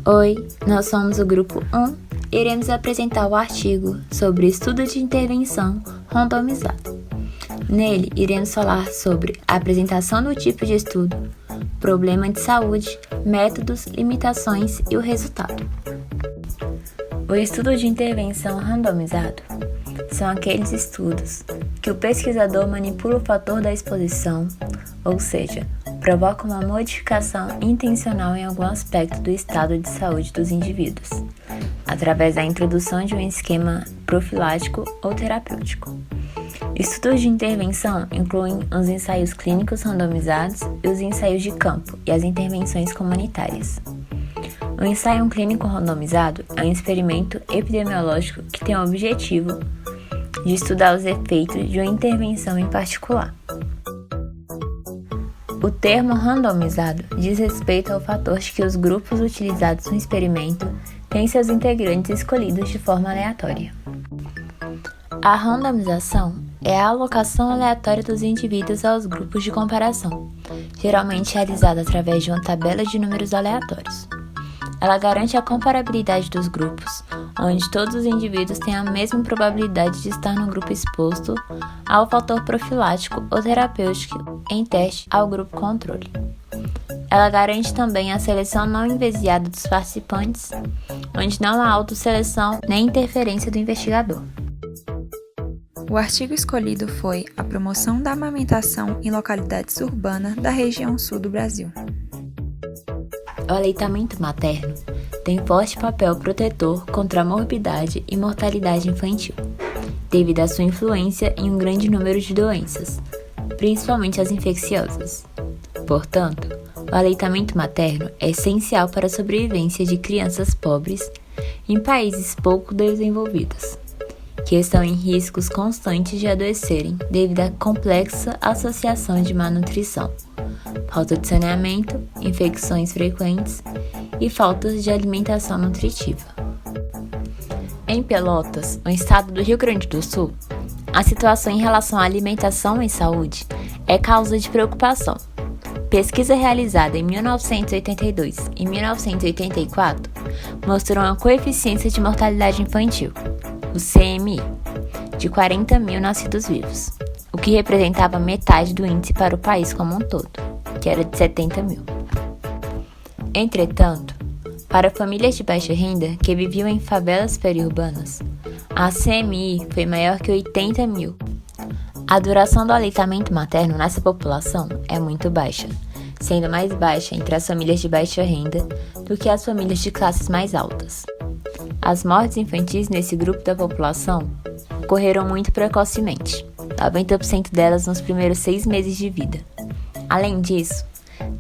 Oi, nós somos o grupo 1 e iremos apresentar o artigo sobre estudo de intervenção randomizado. Nele, iremos falar sobre a apresentação do tipo de estudo, problema de saúde, métodos, limitações e o resultado. O estudo de intervenção randomizado são aqueles estudos que o pesquisador manipula o fator da exposição, ou seja, provoca uma modificação intencional em algum aspecto do estado de saúde dos indivíduos, através da introdução de um esquema profilático ou terapêutico. Estudos de intervenção incluem os ensaios clínicos randomizados e os ensaios de campo e as intervenções comunitárias. O ensaio clínico randomizado é um experimento epidemiológico que tem o objetivo de estudar os efeitos de uma intervenção em particular. O termo randomizado diz respeito ao fator de que os grupos utilizados no experimento têm seus integrantes escolhidos de forma aleatória. A randomização é a alocação aleatória dos indivíduos aos grupos de comparação, geralmente realizada através de uma tabela de números aleatórios. Ela garante a comparabilidade dos grupos, onde todos os indivíduos têm a mesma probabilidade de estar no grupo exposto ao fator profilático ou terapêutico em teste ao grupo controle. Ela garante também a seleção não enviesada dos participantes, onde não há autosseleção nem interferência do investigador. O artigo escolhido foi a promoção da amamentação em localidades urbanas da região sul do Brasil. O aleitamento materno tem forte papel protetor contra a morbidade e mortalidade infantil, devido à sua influência em um grande número de doenças, principalmente as infecciosas. Portanto, o aleitamento materno é essencial para a sobrevivência de crianças pobres em países pouco desenvolvidos, que estão em riscos constantes de adoecerem devido à complexa associação de má nutrição, falta de saneamento, infecções frequentes e faltas de alimentação nutritiva. Em Pelotas, no estado do Rio Grande do Sul, a situação em relação à alimentação e saúde é causa de preocupação. Pesquisa realizada em 1982 e 1984 mostrou uma coeficiência de mortalidade infantil, o CMI, de 40 mil nascidos vivos, o que representava metade do índice para o país como um todo, que era de 70 mil. Entretanto, para famílias de baixa renda que viviam em favelas periurbanas, a CMI foi maior que 80 mil. A duração do aleitamento materno nessa população é muito baixa, sendo mais baixa entre as famílias de baixa renda do que as famílias de classes mais altas. As mortes infantis nesse grupo da população ocorreram muito precocemente, 90% delas nos primeiros 6 meses de vida. Além disso,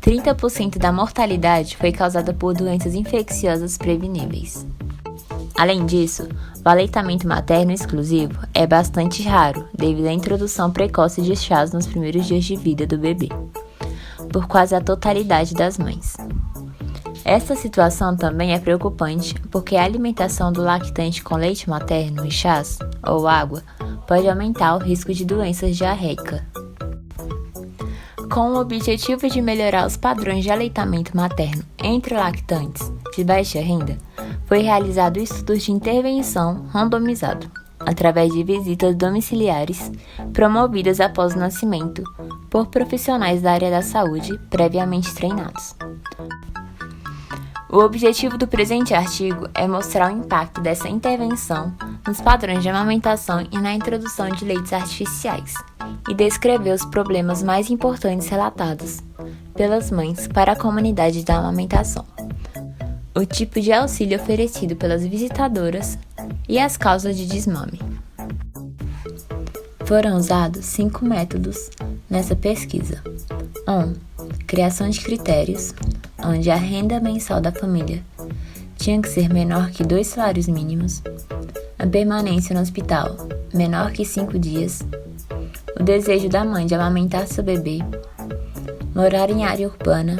30% da mortalidade foi causada por doenças infecciosas preveníveis. Além disso, o aleitamento materno exclusivo é bastante raro devido à introdução precoce de chás nos primeiros dias de vida do bebê, por quase a totalidade das mães. Essa situação também é preocupante porque a alimentação do lactante com leite materno e chás, ou água, pode aumentar o risco de doenças diarreicas. Com o objetivo de melhorar os padrões de aleitamento materno entre lactantes de baixa renda, foi realizado estudos de intervenção randomizado, através de visitas domiciliares promovidas após o nascimento por profissionais da área da saúde previamente treinados. O objetivo do presente artigo é mostrar o impacto dessa intervenção nos padrões de amamentação e na introdução de leites artificiais, e descrever os problemas mais importantes relatados pelas mães para a comunidade da amamentação, o tipo de auxílio oferecido pelas visitadoras e as causas de desmame. Foram usados 5 métodos nessa pesquisa. 1. Criação de critérios, onde a renda mensal da família tinha que ser menor que 2 salários mínimos, a permanência no hospital menor que 5 dias, o desejo da mãe de amamentar seu bebê, morar em área urbana,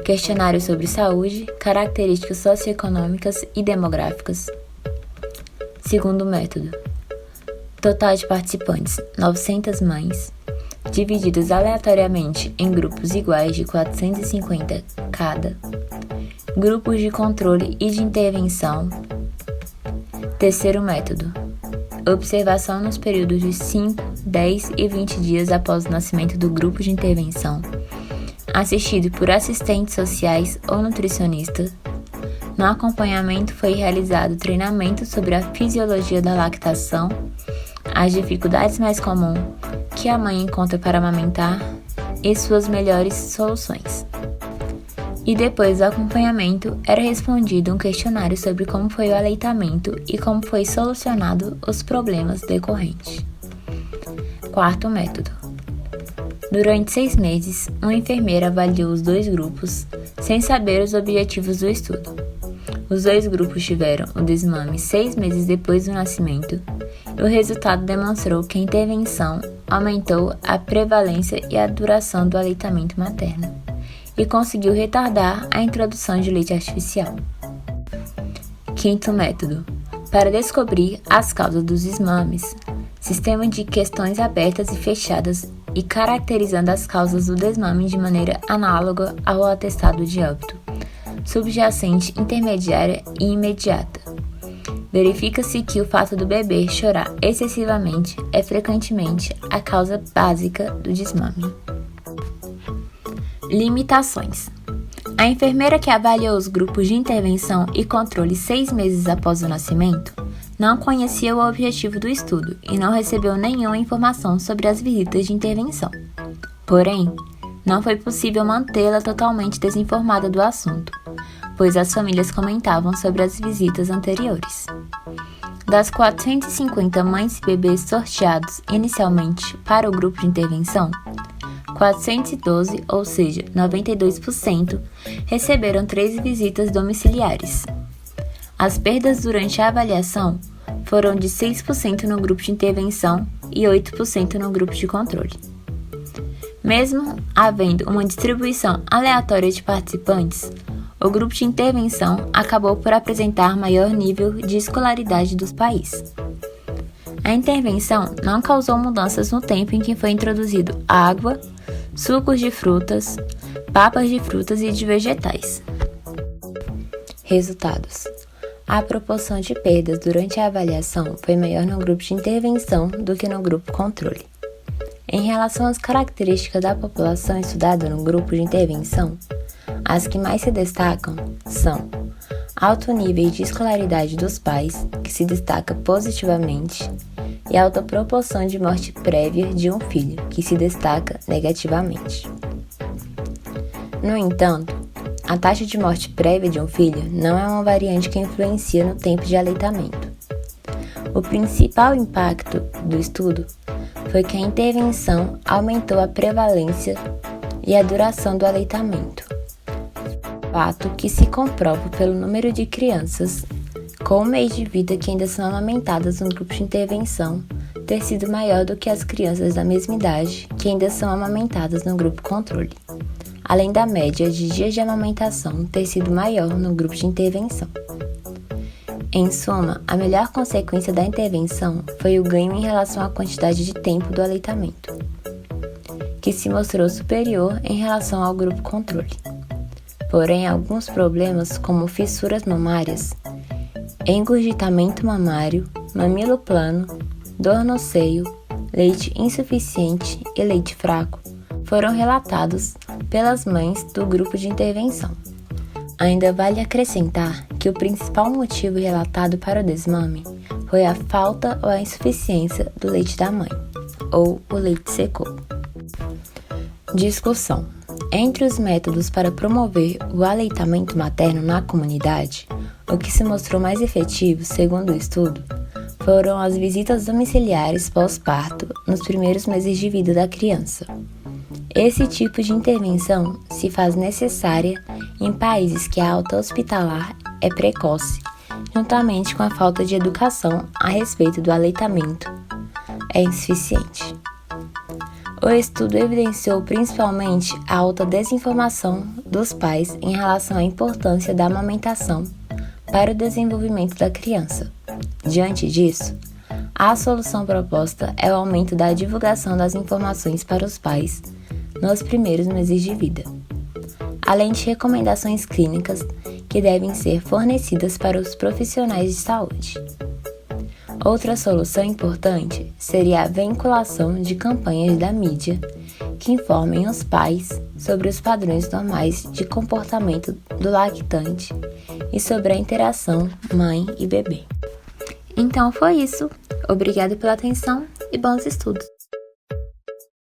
questionário sobre saúde, características socioeconômicas e demográficas. Segundo método, total de participantes, 900 mães, divididas aleatoriamente em grupos iguais de 450 cada, grupos de controle e de intervenção. Terceiro método: observação nos períodos de 5, 10 e 20 dias após o nascimento do grupo de intervenção, assistido por assistentes sociais ou nutricionista. No acompanhamento foi realizado treinamento sobre a fisiologia da lactação, as dificuldades mais comuns que a mãe encontra para amamentar e suas melhores soluções. E depois do acompanhamento era respondido um questionário sobre como foi o aleitamento e como foi solucionado os problemas decorrentes. Quarto método: durante 6 meses, uma enfermeira avaliou os 2 grupos sem saber os objetivos do estudo. Os 2 grupos tiveram o desmame 6 meses depois do nascimento e o resultado demonstrou que a intervenção aumentou a prevalência e a duração do aleitamento materno e conseguiu retardar a introdução de leite artificial. Quinto método: para descobrir as causas dos desmames, sistema de questões abertas e fechadas e caracterizando as causas do desmame de maneira análoga ao atestado de óbito, subjacente, intermediária e imediata. Verifica-se que o fato do bebê chorar excessivamente é frequentemente a causa básica do desmame. Limitações: a enfermeira que avaliou os grupos de intervenção e controle 6 meses após o nascimento não conhecia o objetivo do estudo e não recebeu nenhuma informação sobre as visitas de intervenção. Porém, não foi possível mantê-la totalmente desinformada do assunto, pois as famílias comentavam sobre as visitas anteriores. Das 450 mães e bebês sorteados inicialmente para o grupo de intervenção, 412, ou seja, 92%, receberam 3 visitas domiciliares. As perdas durante a avaliação foram de 6% no grupo de intervenção e 8% no grupo de controle. Mesmo havendo uma distribuição aleatória de participantes, o grupo de intervenção acabou por apresentar maior nível de escolaridade dos países. A intervenção não causou mudanças no tempo em que foi introduzido água, sucos de frutas, papas de frutas e de vegetais. Resultados: a proporção de perdas durante a avaliação foi maior no grupo de intervenção do que no grupo controle. Em relação às características da população estudada no grupo de intervenção, as que mais se destacam são alto nível de escolaridade dos pais, que se destaca positivamente, e alta proporção de morte prévia de um filho, que se destaca negativamente. No entanto, a taxa de morte prévia de um filho não é uma variante que influencia no tempo de aleitamento. O principal impacto do estudo foi que a intervenção aumentou a prevalência e a duração do aleitamento, fato que se comprova pelo número de crianças com um mês de vida que ainda são amamentadas no grupo de intervenção ter sido maior do que as crianças da mesma idade que ainda são amamentadas no grupo controle, além da média de dias de amamentação ter sido maior no grupo de intervenção. Em suma, a melhor consequência da intervenção foi o ganho em relação à quantidade de tempo do aleitamento, que se mostrou superior em relação ao grupo controle. Porém, alguns problemas, como fissuras mamárias, engurgitamento mamário, mamilo plano, dor no seio, leite insuficiente e leite fraco, foram relatados pelas mães do grupo de intervenção. Ainda vale acrescentar que o principal motivo relatado para o desmame foi a falta ou a insuficiência do leite da mãe, ou o leite secou. Discussão: entre os métodos para promover o aleitamento materno na comunidade, o que se mostrou mais efetivo, segundo o estudo, foram as visitas domiciliares pós-parto nos primeiros meses de vida da criança. Esse tipo de intervenção se faz necessária em países que a alta hospitalar é precoce, juntamente com a falta de educação a respeito do aleitamento é insuficiente. O estudo evidenciou principalmente a alta desinformação dos pais em relação à importância da amamentação para o desenvolvimento da criança. Diante disso, a solução proposta é o aumento da divulgação das informações para os pais nos primeiros meses de vida, além de recomendações clínicas que devem ser fornecidas para os profissionais de saúde. Outra solução importante seria a vinculação de campanhas da mídia que informem os pais sobre os padrões normais de comportamento do lactante e sobre a interação mãe e bebê. Então foi isso. Obrigada pela atenção e bons estudos!